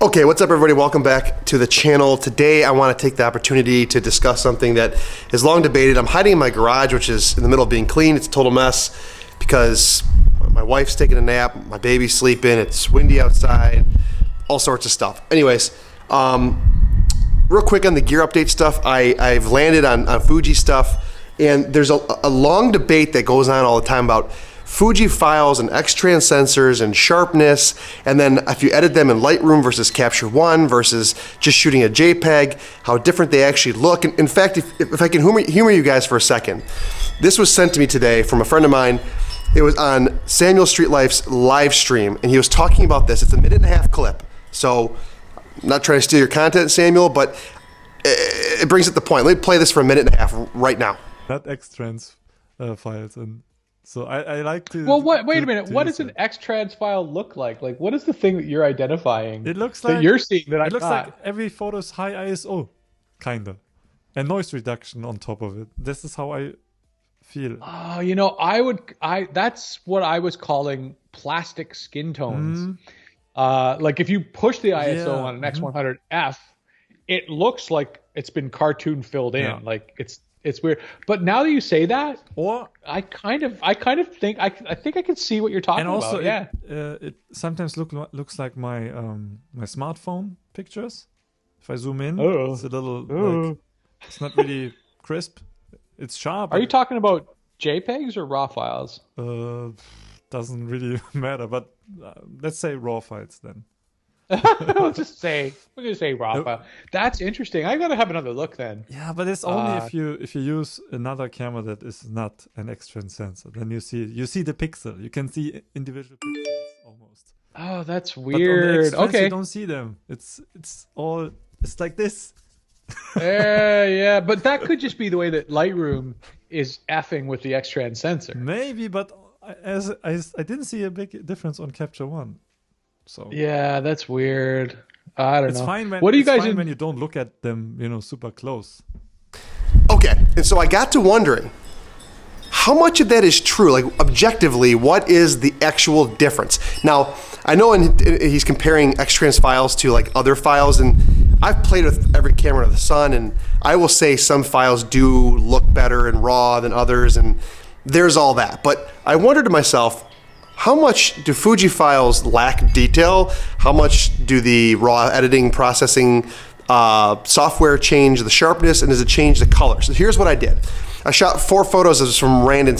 Okay, what's up everybody? Welcome back to the channel. Today I want to take the opportunity to discuss something that is long debated. I'm hiding in my garage, which is in the middle of being clean. It's a total mess because my wife's taking a nap, my baby's sleeping, it's windy outside, all sorts of stuff. Anyways, real quick on the gear update stuff, I've landed on Fuji stuff, and there's a long debate that goes on all the time about Fuji files and XTrans sensors and sharpness, and then if you edit them in LightRoom versus Capture One versus just shooting a JPEG, how different they actually look. In fact, if I can humor you guys for a second, this was sent to me today from a friend of mine. It was on Samuel Street Life's live stream, and he was talking about this. It's a 1.5-minute clip, so I'm not trying to steal your content, Samuel, but it brings up the point. Let me play this for a 1.5 minutes right now. Not XTrans files, and so I like to. Well, wait a minute. What does an XTrans file look like? Like, what is the thing that you're identifying? It looks that like you're seeing that it looks like every photo's high ISO, kinda, and noise reduction on top of it. This is how I feel. Oh, you know, that's what I was calling plastic skin tones. Like if you push the ISO on an X100F, it looks like it's been cartoon filled in. Yeah. Like it's weird. But now that you say that, Or I kind of think I think I can see what you're talking and also about. it sometimes looks like my my smartphone pictures. If I zoom in, it's a little like, it's not really crisp. It's sharp. Are you talking about JPEGs or RAW files? Doesn't really matter, but let's say raw files then. We're gonna say raw file. That's interesting. I gotta have another look then. Yeah, but it's only if you use another camera that is not an XTrans sensor. Then you see the pixel. You can see individual pixels almost. Oh, that's But weird. on the XTrans, Okay. you don't see them. It's like this. Yeah, but that could just be the way that Lightroom is effing with the XTrans sensor. Maybe, but I didn't see a big difference on Capture One. So Yeah, that's weird. I don't know. it's fine when what do you guys when you don't look at them, super close. Okay, and so I got to wondering, how much of that is true? Like objectively, what is the actual difference? Now, I know he's comparing XTrans files to like other files, and I've played with every camera under the sun, and I will say some files do look better in RAW than others, and there's all that. But I wondered to myself, how much do Fuji files lack detail? How much do the RAW editing processing software change the sharpness, and does it change the color? So here's what I did. I shot 4 photos of some random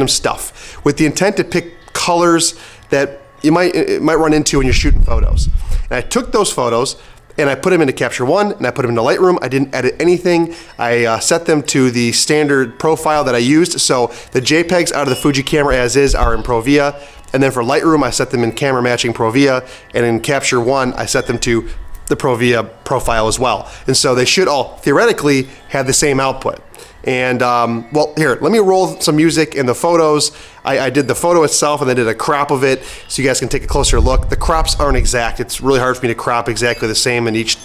stuff with the intent to pick colors that you might run into when you're shooting photos. And I took those photos and I put them into Capture One and I put them into Lightroom. I didn't edit anything. I set them to the standard profile that I used. So the JPEGs out of the Fuji camera as is are in Provia. And then for Lightroom, I set them in camera matching Provia. And in Capture One, I set them to the Provia profile as well. And so they should all theoretically have the same output. And well, here, let me roll some music in the photos. I did the photo itself and I did a crop of it so you guys can take a closer look. The crops aren't exact. It's really hard for me to crop exactly the same in each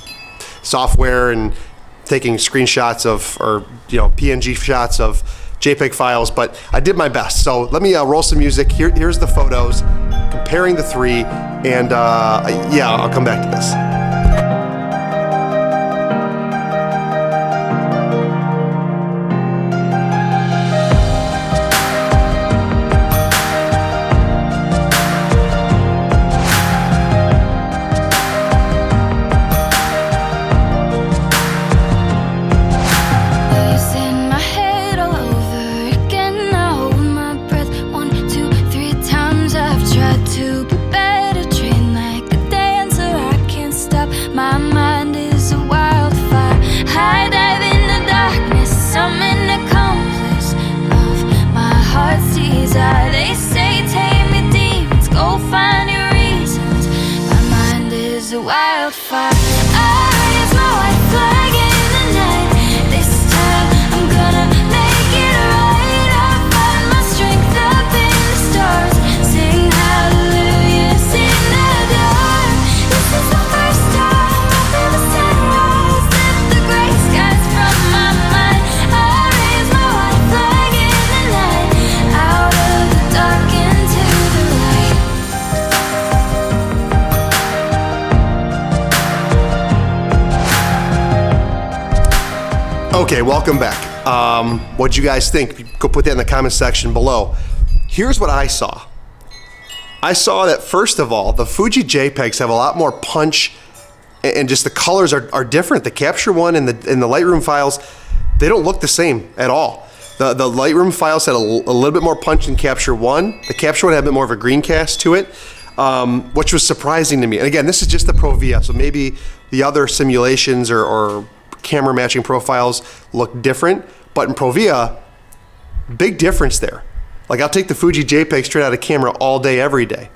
software, and taking screenshots or PNG shots of JPEG files, but I did my best. So let me roll some music. Here's the photos, comparing the 3, and yeah, I'll come back to this. They say tame your demons, go find your reasons. My mind is a wildfire. I raise my white flag in the night. This time I'm gonna make it right. I find my strength up in the stars. Sing hallelujahs in the dark. This is the first time I feel the sunrise. Lift the gray skies from my mind. I raise my white flag in the night. Out of the dark into the light. Okay, welcome back. What'd you guys think? Go put that in the comment section below. Here's what I saw. I saw that, first of all, the Fuji JPEGs have a lot more punch, and just the colors are different. The Capture One and the Lightroom files, they don't look the same at all. The Lightroom files had a little bit more punch than Capture One. The Capture One had a bit more of a green cast to it, which was surprising to me. And again, this is just the Pro Via, so maybe the other simulations or camera matching profiles look different, but in Pro Via, big difference there. Like, I'll take the Fuji JPEG straight out of camera all day, every day.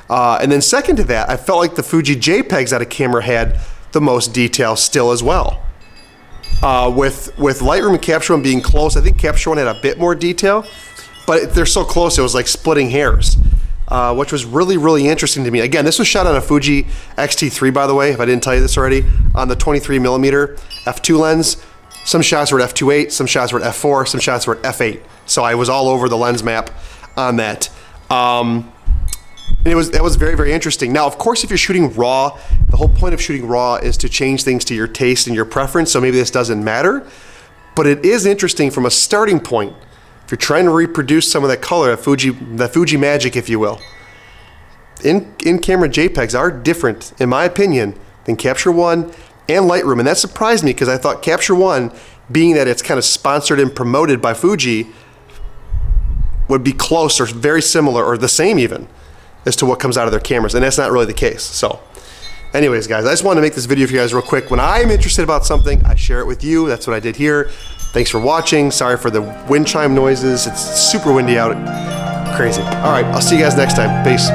And then second to that, I felt like the Fuji JPEGs out of camera had the most detail still as well. With Lightroom and Capture One being close, I think Capture One had a bit more detail, but they're so close it was like splitting hairs, which was really, really interesting to me. Again, this was shot on a Fuji X-T3, by the way, if I didn't tell you this already, on the 23mm f2 lens. Some shots were at f2.8, some shots were at f4, some shots were at f8. So I was all over the lens map on that. And that was very, very interesting. Now, of course, if you're shooting RAW, the whole point of shooting RAW is to change things to your taste and your preference, so maybe this doesn't matter. But it is interesting from a starting point. If you're trying to reproduce some of that color, the Fuji magic, if you will, in-camera JPEGs are different, in my opinion, than Capture One and Lightroom. And that surprised me because I thought Capture One, being that it's kind of sponsored and promoted by Fuji, would be close or very similar or the same even as to what comes out of their cameras, and that's not really the case. So anyways, guys, I just wanted to make this video for you guys real quick. When I'm interested about something, I share it with you. That's what I did here. Thanks for watching. Sorry for the wind chime noises. It's super windy out. Crazy. All right, I'll see you guys next time. Peace.